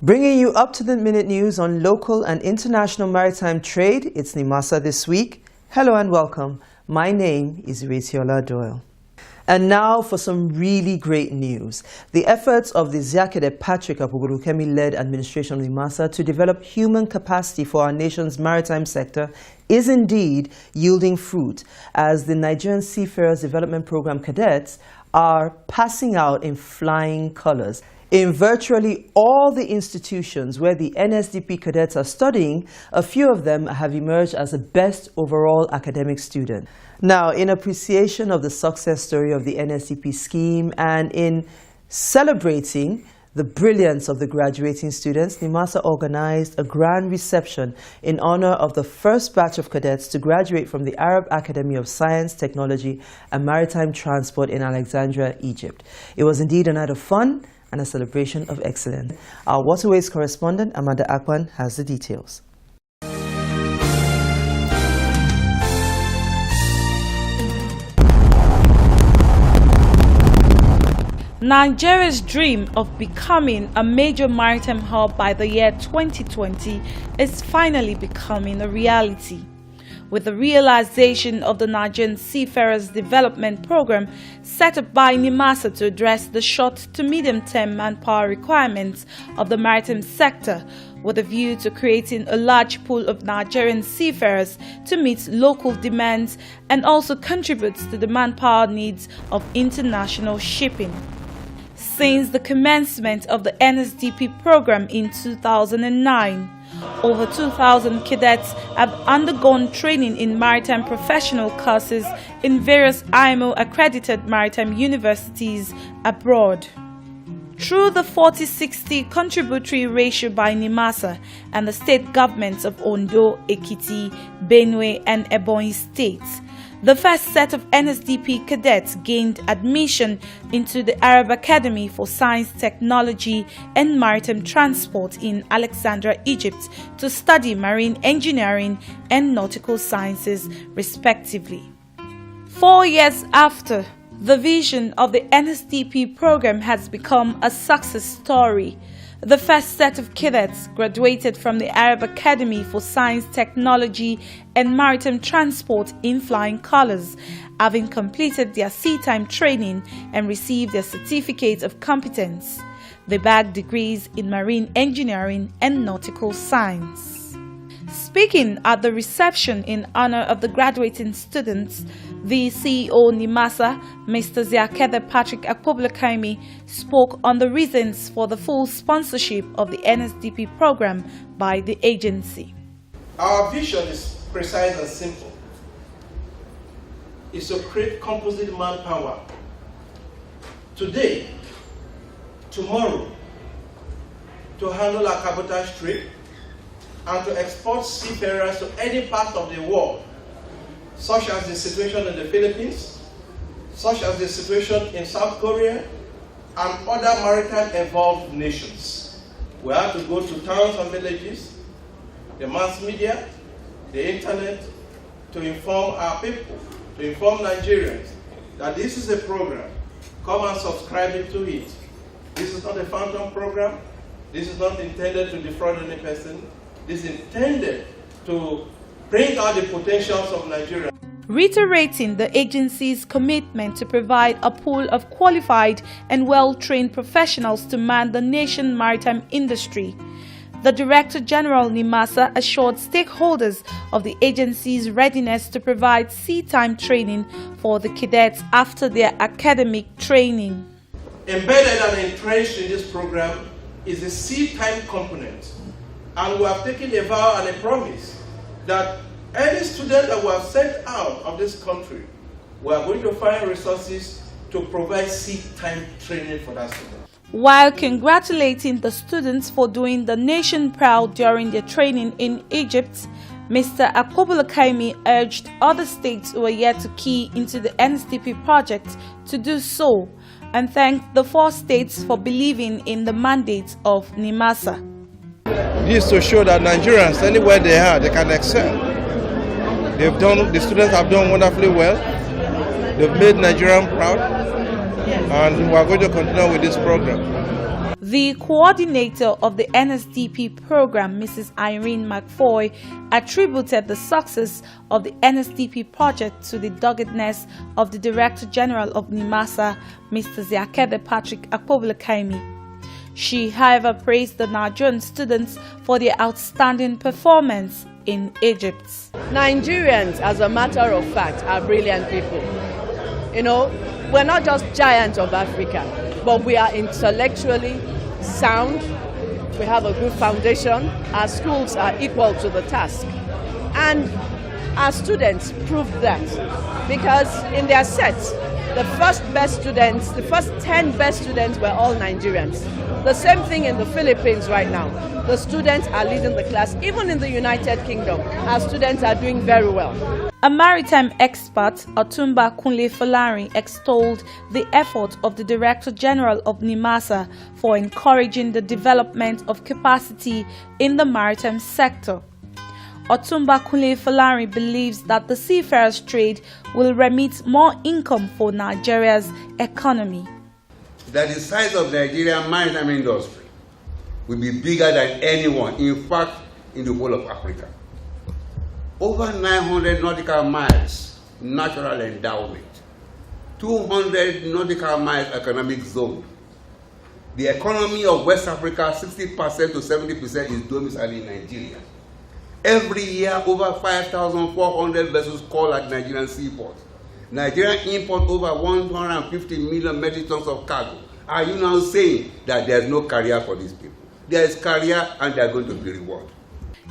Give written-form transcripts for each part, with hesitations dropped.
Bringing you up-to-the-minute news on local and international maritime trade, it's Nimasa this week. Hello and welcome. My name is Retiola Doyle. And now for some really great news. The efforts of the Ziakede Patrick Akpogorukemi-led administration of Nimasa to develop human capacity for our nation's maritime sector is indeed yielding fruit, as the Nigerian Seafarers Development Program cadets are passing out in flying colors. In virtually all the institutions where the NSDP cadets are studying, a few of them have emerged as the best overall academic student. Now, in appreciation of the success story of the NSDP scheme and in celebrating the brilliance of the graduating students, Nimasa organized a grand reception in honor of the first batch of cadets to graduate from the Arab Academy of Science, Technology and Maritime Transport in Alexandria, Egypt. It was indeed a night of fun and a celebration of excellence. Our waterways correspondent, Amanda Akpan, has the details. Nigeria's dream of becoming a major maritime hub by the year 2020 is finally becoming a reality. With the realization of the Nigerian Seafarers Development Program set up by Nimasa to address the short to medium-term manpower requirements of the maritime sector, with a view to creating a large pool of Nigerian seafarers to meet local demands and also contributes to the manpower needs of international shipping. Since the commencement of the NSDP program in 2009, over 2,000 cadets have undergone training in maritime professional courses in various IMO-accredited maritime universities abroad. Through the 40-60 contributory ratio by Nimasa and the state governments of Ondo, Ekiti, Benue and Ebonyi states, the first set of NSDP cadets gained admission into the Arab Academy for Science, Technology and Maritime Transport in Alexandria, Egypt to study marine engineering and nautical sciences respectively. 4 years after, the vision of the NSDP program has become a success story. The first set of cadets graduated from the Arab Academy for Science, Technology and Maritime Transport in flying colors, having completed their sea-time training and received their certificate of competence. They bagged degrees in marine engineering and nautical science. Speaking at the reception in honor of the graduating students, the CEO Nimasa, Mr. Ziakede Patrick Akpogorukemi, spoke on the reasons for the full sponsorship of the NSDP program by the agency. Our vision is precise and simple. It's to create composite manpower today, tomorrow, to handle our cabotage trade and to export seafarers to any part of the world, such as the situation in the Philippines, such as the situation in South Korea, and other maritime involved nations. We have to go to towns and villages, the mass media, the internet, to inform our people, to inform Nigerians that this is a program. Come and subscribe to it. This is not a phantom program. This is not intended to defraud any person. This is intended to bring out the potentials of Nigeria. Reiterating the agency's commitment to provide a pool of qualified and well-trained professionals to man the nation's maritime industry, the Director General Nimasa assured stakeholders of the agency's readiness to provide sea-time training for the cadets after their academic training. Embedded and entrenched in this program is the sea-time component, and we have taken a vow and a promise that any student that we have sent out of this country, we are going to find resources to provide sea-time training for that student. While congratulating the students for doing the nation proud during their training in Egypt, Mr. Akpogorukemi urged other states who are yet to key into the NSDP project to do so, and thanked the 4 states for believing in the mandate of Nimasa. This is to show that Nigerians, anywhere they are, they can excel. The students have done wonderfully well. They've made Nigerians proud, and we are going to continue with this program. The coordinator of the NSDP program, Mrs. Irene McFoy, attributed the success of the NSDP project to the doggedness of the Director General of Nimasa, Mr. Ziakede Patrick Akpobulakaimi. She, however, praised the Nigerian students for their outstanding performance in Egypt. Nigerians, as a matter of fact, are brilliant people. You know, we're not just giants of Africa, but we are intellectually sound. We have a good foundation. Our schools are equal to the task. And our students proved that, because in their sets, the first 10 best students were all Nigerians. The same thing in the Philippines right now. The students are leading the class. Even in the United Kingdom, our students are doing very well. A maritime expert, Otumba Kunle Folari, extolled the effort of the Director General of Nimasa for encouraging the development of capacity in the maritime sector. Otumba Kunle Folari believes that the seafarers trade will remit more income for Nigeria's economy. That the size of Nigerian maritime industry will be bigger than anyone, in fact, in the whole of Africa. Over 900 nautical miles natural endowment, 200 nautical miles economic zone. The economy of West Africa, 60% to 70% is domiciled in Nigeria. Every year, over 5,400 vessels call at Nigerian seaports. Nigeria import over 150 million metric tons of cargo. Are you now saying that there's no career for these people? There is career and they're going to be rewarded.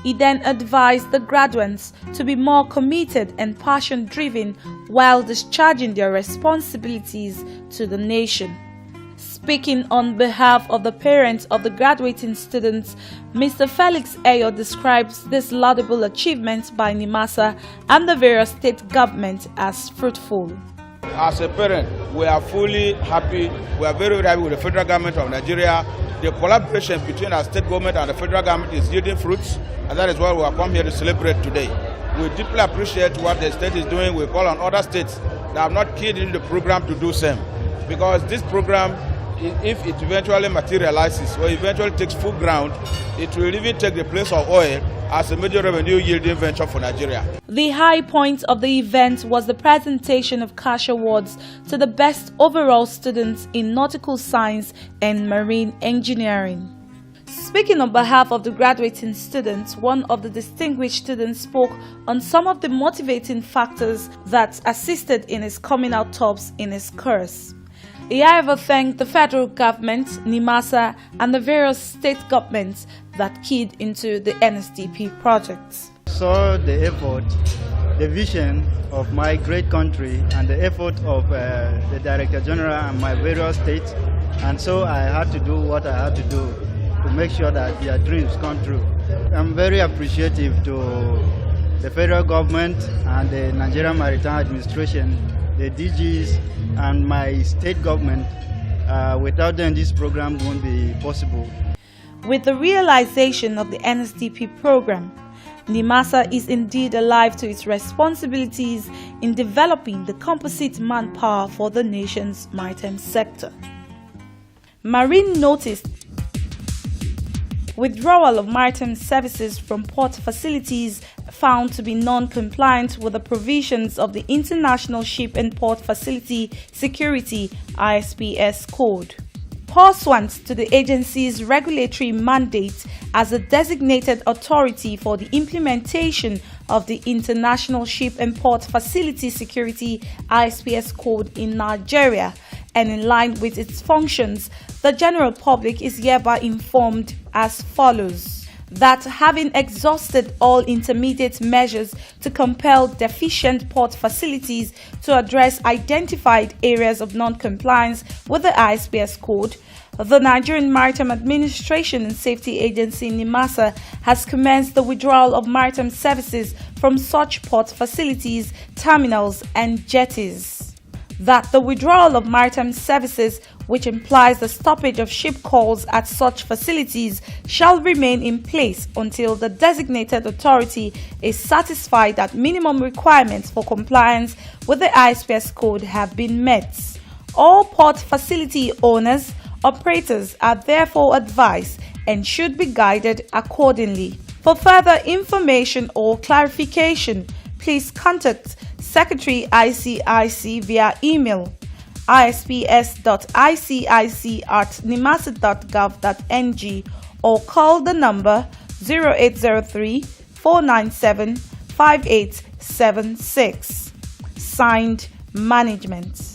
He then advised the graduates to be more committed and passion-driven while discharging their responsibilities to the nation. Speaking on behalf of the parents of the graduating students, Mr. Felix Eyo describes this laudable achievement by Nimasa and the various state governments as fruitful. As a parent, we are fully happy. We are very happy with the federal government of Nigeria. The collaboration between our state government and the federal government is yielding fruits, and that is why we have come here to celebrate today. We deeply appreciate what the state is doing. We call on other states that have not keyed in the program to do same, because this program, if it eventually materializes or eventually takes full ground, it will even take the place of oil as a major revenue yielding venture for Nigeria. The high point of the event was the presentation of cash awards to the best overall students in nautical science and marine engineering. Speaking on behalf of the graduating students, one of the distinguished students spoke on some of the motivating factors that assisted in his coming out tops in his course. He, however, thanked the federal government, Nimasa, and the various state governments that keyed into the NSDP projects. Saw the effort, the vision of my great country and the effort of the Director General and my various states, and so I had to do what I had to do to make sure that their dreams come true. I'm very appreciative to the federal government and the Nigerian Maritime Administration, the DGs, and my state government. Without them, this program won't be possible. With the realization of the NSDP program, Nimasa is indeed alive to its responsibilities in developing the composite manpower for the nation's maritime sector. Marine noticed withdrawal of maritime services from port facilities found to be non-compliant with the provisions of the International Ship and Port Facility Security ISPS Code. Pursuant to the agency's regulatory mandate as a designated authority for the implementation of the International Ship and Port Facility Security ISPS Code in Nigeria, and in line with its functions, the general public is hereby informed as follows: that having exhausted all intermediate measures to compel deficient port facilities to address identified areas of non-compliance with the ISPS code, the Nigerian Maritime Administration and Safety Agency Nimasa has commenced the withdrawal of maritime services from such port facilities, terminals and jetties. That the withdrawal of maritime services, which implies the stoppage of ship calls at such facilities, shall remain in place until the designated authority is satisfied that minimum requirements for compliance with the ISPS code have been met. All port facility owners, Operators are therefore advised and should be guided accordingly. For further information or clarification, please contact Secretary ICIC via email isps.icic@nimasa.gov.ng or call the number 0803 497 5876. Signed, Management.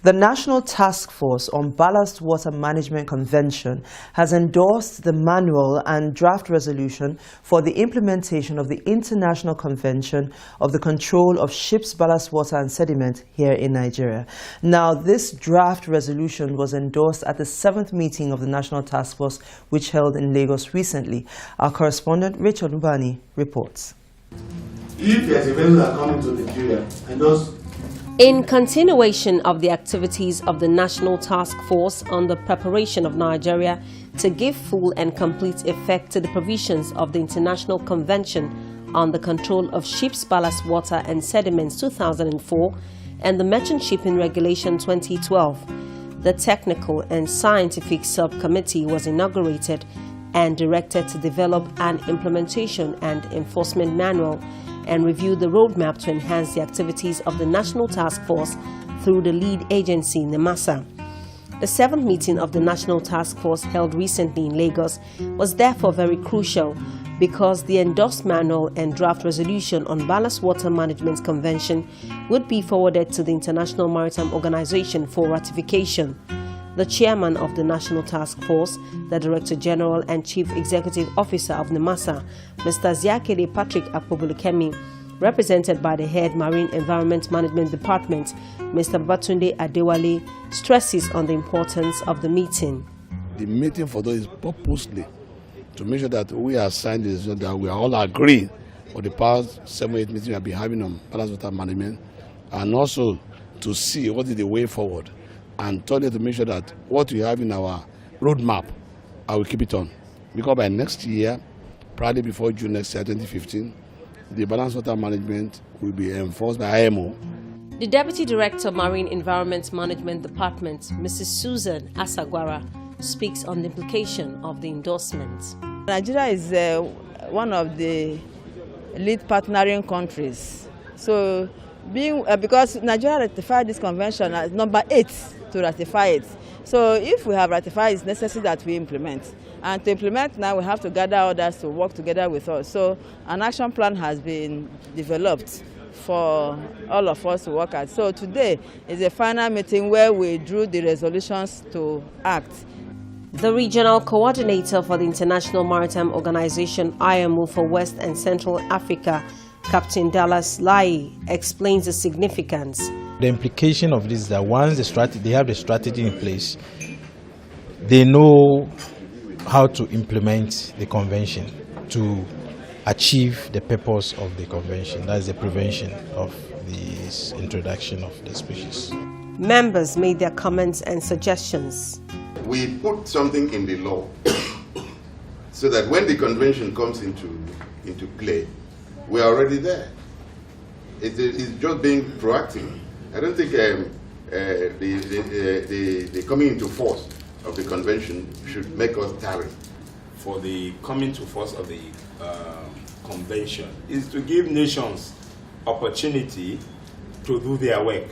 The National Task Force on Ballast Water Management Convention has endorsed the manual and draft resolution for the implementation of the International Convention of the Control of Ships' Ballast Water and Sediment here in Nigeria. Now, this draft resolution was endorsed at the 7th meeting of the National Task Force, which held in Lagos recently. Our correspondent, Rachel Ubani, reports. If there's a vessel that comes into Nigeria and those in continuation of the activities of the National Task Force on the preparation of Nigeria to give full and complete effect to the provisions of the International Convention on the Control of Ships' Ballast Water and Sediments 2004 and the Merchant Shipping Regulation 2012, the Technical and Scientific Subcommittee was inaugurated and directed to develop an implementation and enforcement manual and review the roadmap to enhance the activities of the National Task Force through the lead agency, Nimasa. The 7th meeting of the National Task Force held recently in Lagos was therefore very crucial because the endorsed manual and draft resolution on Ballast Water Management Convention would be forwarded to the International Maritime Organization for ratification. The chairman of the National Task Force, the Director General and Chief Executive Officer of Nimasa, Mr. Ziakele Patrick Akpobulukemi, represented by the Head Marine Environment Management Department, Mr. Babatunde Adewale, stresses on the importance of the meeting. The meeting for those is purposely to make sure that we are signed this, that we are all agreed for the past 7-8 meetings we have been having on ballast water management, and also to see what is the way forward. And told to make sure that what we have in our roadmap, I will keep it on. Because by next year, probably before June next year, 2015, the balanced water management will be enforced by IMO. The Deputy Director, Marine Environment Management Department, Mrs. Susan Asagwara, speaks on the implication of the endorsement. Nigeria is one of the lead partnering countries. So, because Nigeria ratified this convention as number 8 to ratify it. So if we have ratified, it's necessary that we implement. And to implement now, we have to gather others to work together with us. So an action plan has been developed for all of us to work at. So today is a final meeting where we drew the resolutions to act. The regional coordinator for the International Maritime Organization, IMO, for West and Central Africa, Captain Dallas Lai, explains the significance. The implication of this is that once they have the strategy in place, they know how to implement the convention to achieve the purpose of the convention. That is the prevention of the introduction of the species. Members made their comments and suggestions. We put something in the law so that when the convention comes into play, we are already there. It's just being proactive. I don't think the coming into force of the convention should make us tarry. For the coming to force of the convention is to give nations opportunity to do their work.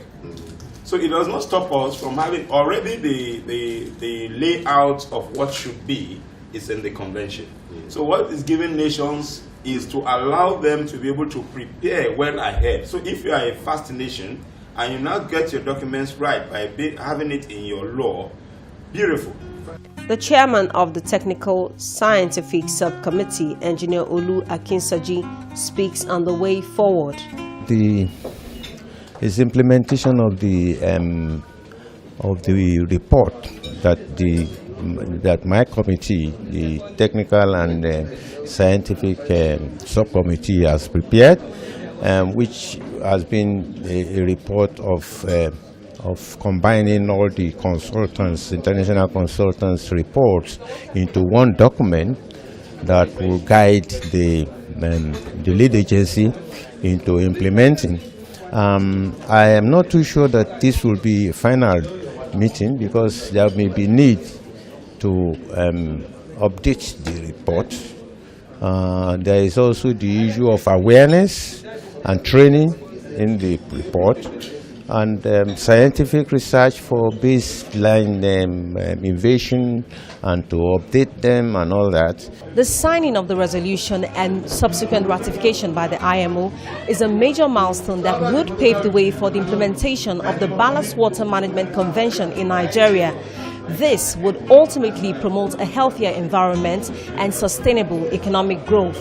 So it does not stop us from having already the layout of what should be is in the convention. So what is giving nations is to allow them to be able to prepare well ahead. So if you are a fast nation and you now get your documents right by having it in your law, beautiful. The chairman of the Technical Scientific Subcommittee, Engineer Olu Akinsaji, speaks on the way forward. Is implementation of the report that my committee, the Technical and Scientific Subcommittee, has prepared, which has been a report of of combining all the consultants, international consultants' reports into one document that will guide the lead agency into implementing. I am not too sure that this will be a final meeting because there may be need to update the report. There is also the issue of awareness and training in the report, and scientific research for baseline invasion and to update them and all that. The signing of the resolution and subsequent ratification by the IMO is a major milestone that would pave the way for the implementation of the Ballast Water Management Convention in Nigeria. This would ultimately promote a healthier environment and sustainable economic growth.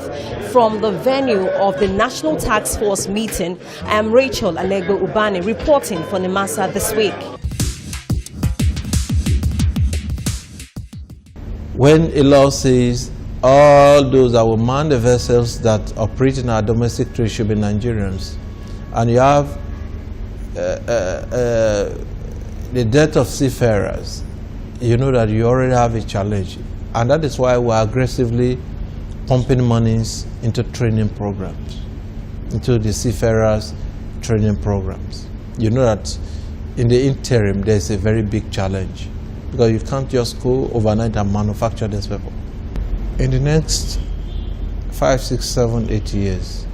From the venue of the National Task Force meeting, I am Rachel Alegbo Ubani reporting for Nimasa this week. When a law says all those that will man the vessels that operate in our domestic trade should be Nigerians, and you have the death of seafarers, you know that you already have a challenge. And that is why we're aggressively pumping monies into training programs, into the seafarers training programs. You know that in the interim, there's a very big challenge because you can't just go overnight and manufacture these people. In the next 5, 6, 7, 8 years,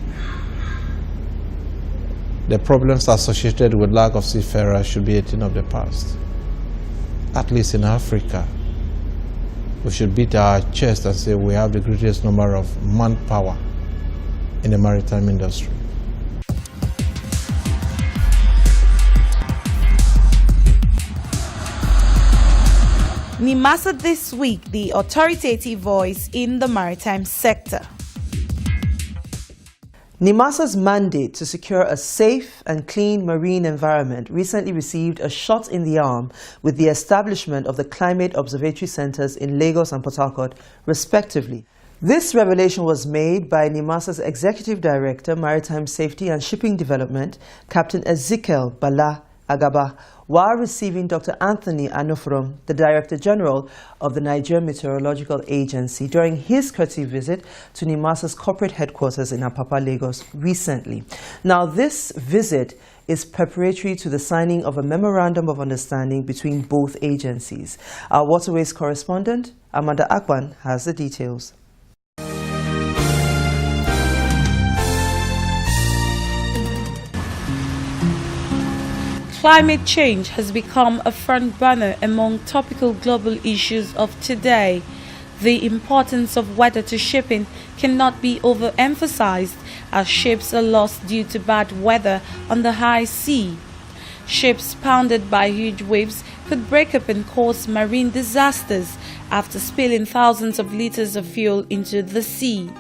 the problems associated with lack of seafarers should be a thing of the past. At least in Africa, we should beat our chest and say we have the greatest number of manpower in the maritime industry. Nimasa this week, the authoritative voice in the maritime sector. Nimasa's mandate to secure a safe and clean marine environment recently received a shot in the arm with the establishment of the Climate Observatory Centers in Lagos and Port Harcourt, respectively. This revelation was made by Nimasa's Executive Director, Maritime Safety and Shipping Development, Captain Ezekiel Bala Agaba, while receiving Dr. Anthony Anofrom, the Director General of the Nigerian Meteorological Agency, during his courtesy visit to Nimasa's corporate headquarters in Apapa, Lagos, recently. Now, this visit is preparatory to the signing of a memorandum of understanding between both agencies. Our waterways correspondent, Amanda Akwan, has the details. Climate change has become a front runner among topical global issues of today. The importance of weather to shipping cannot be overemphasized as ships are lost due to bad weather on the high sea. Ships pounded by huge waves could break up and cause marine disasters after spilling thousands of liters of fuel into the sea.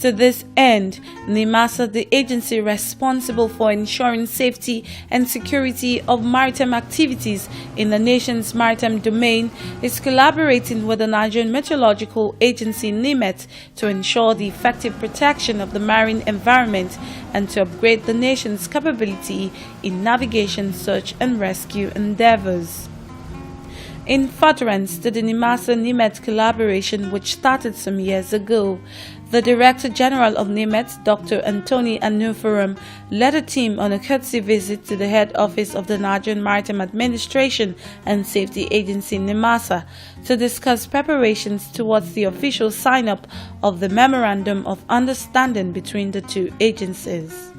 To this end, Nimasa, the agency responsible for ensuring safety and security of maritime activities in the nation's maritime domain, is collaborating with the Nigerian Meteorological Agency NIMET to ensure the effective protection of the marine environment and to upgrade the nation's capability in navigation, search and rescue endeavors. In furtherance to the Nimasa-NIMET collaboration, which started some years ago, the Director General of NIMET, Dr. Anthony Anufurum, led a team on a courtesy visit to the head office of the Nigerian Maritime Administration and Safety Agency Nimasa to discuss preparations towards the official sign-up of the Memorandum of Understanding between the two agencies.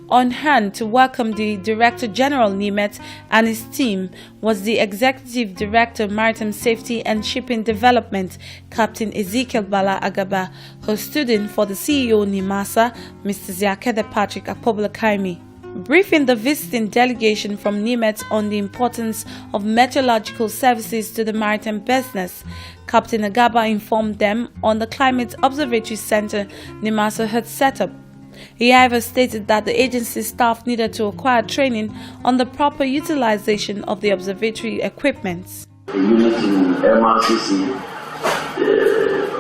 On hand to welcome the Director General NIMET and his team was the Executive Director Maritime Safety and Shipping Development, Captain Ezekiel Bala Agaba, who stood in for the CEO Nimasa, Mr. Ziakede Patrick Akpoblakaimi. Briefing the visiting delegation from NIMET on the importance of meteorological services to the maritime business, Captain Agaba informed them on the Climate Observatory Center Nimasa had set up. He however stated that the agency staff needed to acquire training on the proper utilization of the observatory equipment. A unit in MRCC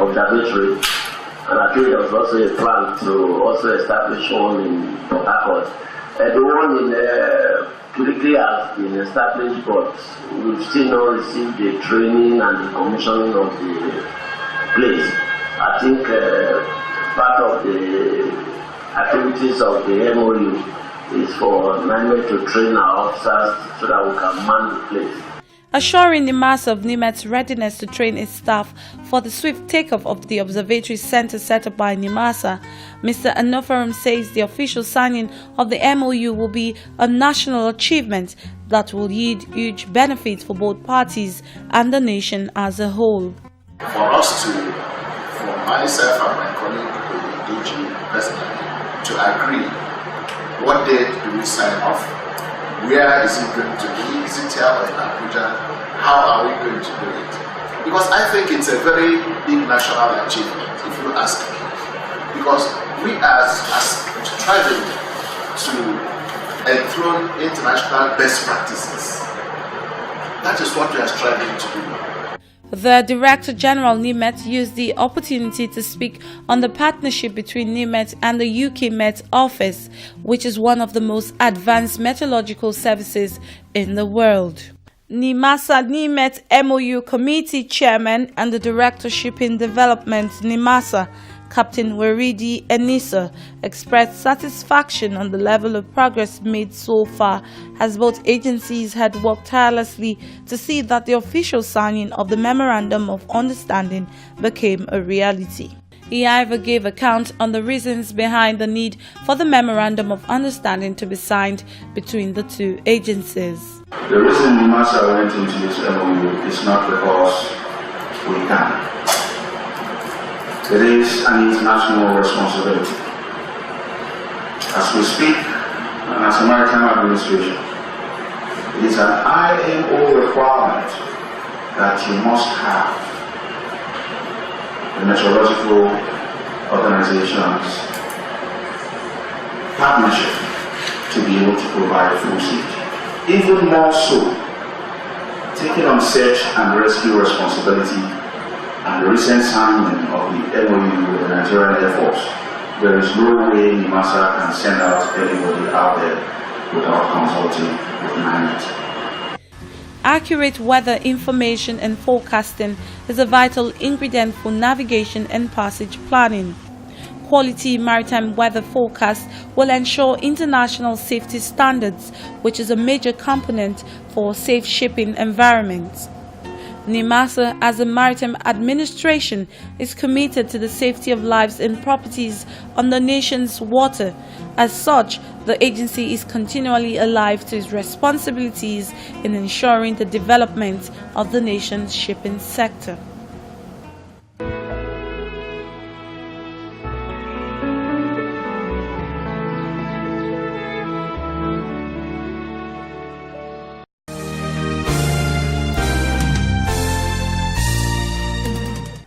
observatory, and I think there was also a plan to also establish one in Port Harcourt. The one in Kirikiri committee has been established, but we've still not received the training and the commissioning of the place. I think part of the activities of the MOU is for NIMET to train our officers so that we can man the place. Assuring Nimasa of NIMET's readiness to train its staff for the swift takeoff of the observatory center set up by Nimasa, Mr. Anofarum says the official signing of the MOU will be a national achievement that will yield huge benefits for both parties and the nation as a whole. For us to, for myself and my colleague, the DG President, to agree what date do we sign off? Where is it going to be? Is it here or in Abuja? How are we going to do it? Because I think it's a very big national achievement, if you ask me. Because we are striving to enthrone international best practices. That is what we are striving to do. The Director General NIMET used the opportunity to speak on the partnership between NIMET and the UK Met Office, which is one of the most advanced meteorological services in the world. Nimasa NIMET MOU Committee Chairman and the Director Shipping Development Nimasa, Captain Weridi Enisa, expressed satisfaction on the level of progress made so far, as both agencies had worked tirelessly to see that the official signing of the Memorandum of Understanding became a reality. He however gave account on the reasons behind the need for the Memorandum of Understanding to be signed between the two agencies. The reason Nimasa went into this MOU is not because we can. It is an international responsibility. As we speak, and as a maritime administration, it is an IMO requirement that you must have the meteorological organizations partnership to be able to provide food safety. Even more so, taking on search and rescue responsibility and the recent signing of the MOU with the Nigerian Air Force, there is no way Nimasa can send out anybody out there without consulting with NIMET. Accurate weather information and forecasting is a vital ingredient for navigation and passage planning. Quality maritime weather forecast will ensure international safety standards, which is a major component for safe shipping environments. Nimasa, as a maritime administration, is committed to the safety of lives and properties on the nation's water. As such, the agency is continually alive to its responsibilities in ensuring the development of the nation's shipping sector.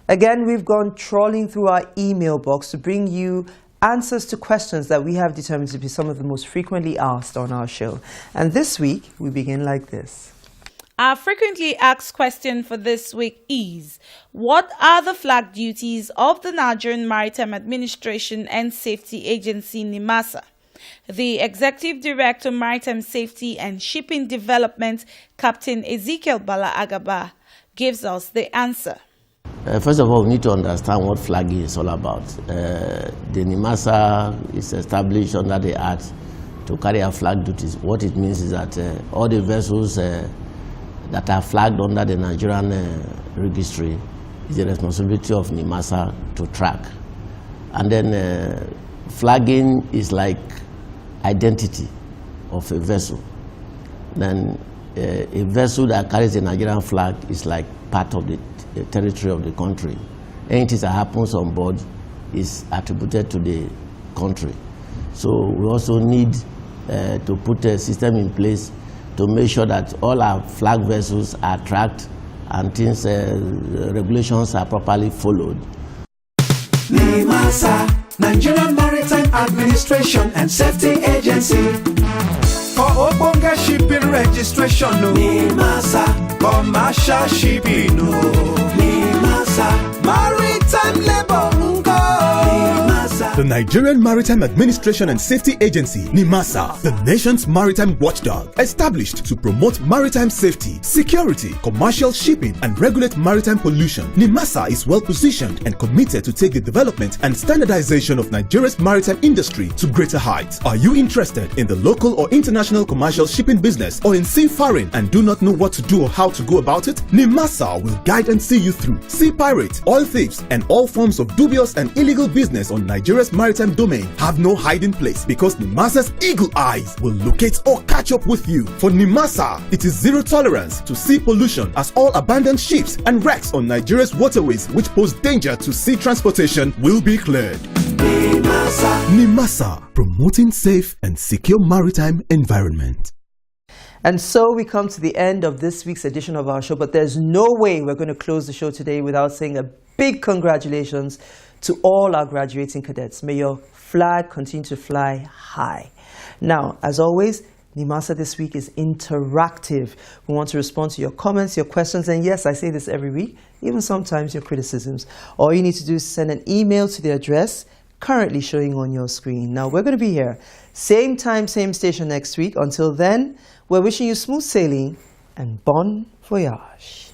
Again, we've gone trawling through our email box to bring you answers to questions that we have determined to be some of the most frequently asked on our show. And this week, we begin like this. Our frequently asked question for this week is, what are the flag duties of the Nigerian Maritime Administration and Safety Agency, Nimasa? The Executive Director, Maritime Safety and Shipping Development, Captain Ezekiel Bala Agaba, gives us the answer. First of all, we need to understand what flagging is all about. The Nimasa is established under the Act to carry out flag duties. What it means is that all the vessels that are flagged under the Nigerian registry is the responsibility of Nimasa to track. And then flagging is like identity of a vessel. Then a vessel that carries a Nigerian flag is like part of the territory of the country. Anything that happens on board is attributed to the country. So we also need to put a system in place to make sure that all our flag vessels are tracked and things, regulations are properly followed. Nimasa, Nigerian Maritime Administration and Safety Agency. For Obonga shipping registration, no. Nimasa, commercial shipping, no. Nimasa, maritime labor, Nimasa, The Nigerian Maritime Administration and Safety Agency, Nimasa, the nation's maritime watchdog, established to promote maritime safety, security, commercial shipping, and regulate maritime pollution. Nimasa is well positioned and committed to take the development and standardization of Nigeria's maritime industry to greater heights. Are you interested in the local or international commercial shipping business or in seafaring and do not know what to do or how to go about it? Nimasa will guide and see you through. Sea pirates, oil thieves, and all forms of dubious and illegal business on Nigeria's maritime domain have no hiding place because Nimasa's eagle eyes will locate or catch up with you. For Nimasa, it is zero tolerance to sea pollution as all abandoned ships and wrecks on Nigeria's waterways which pose danger to sea transportation will be cleared. Nimasa, promoting safe and secure maritime environment. And so we come to the end of this week's edition of our show, but there's no way we're going to close the show today without saying a big congratulations to all our graduating cadets. May your flag continue to fly high. Now, as always, Nimasa this week is interactive. We want to respond to your comments, your questions, and yes, I say this every week, even sometimes your criticisms. All you need to do is send an email to the address currently showing on your screen. Now, we're going to be here, same time, same station next week. Until then, we're wishing you smooth sailing and bon voyage.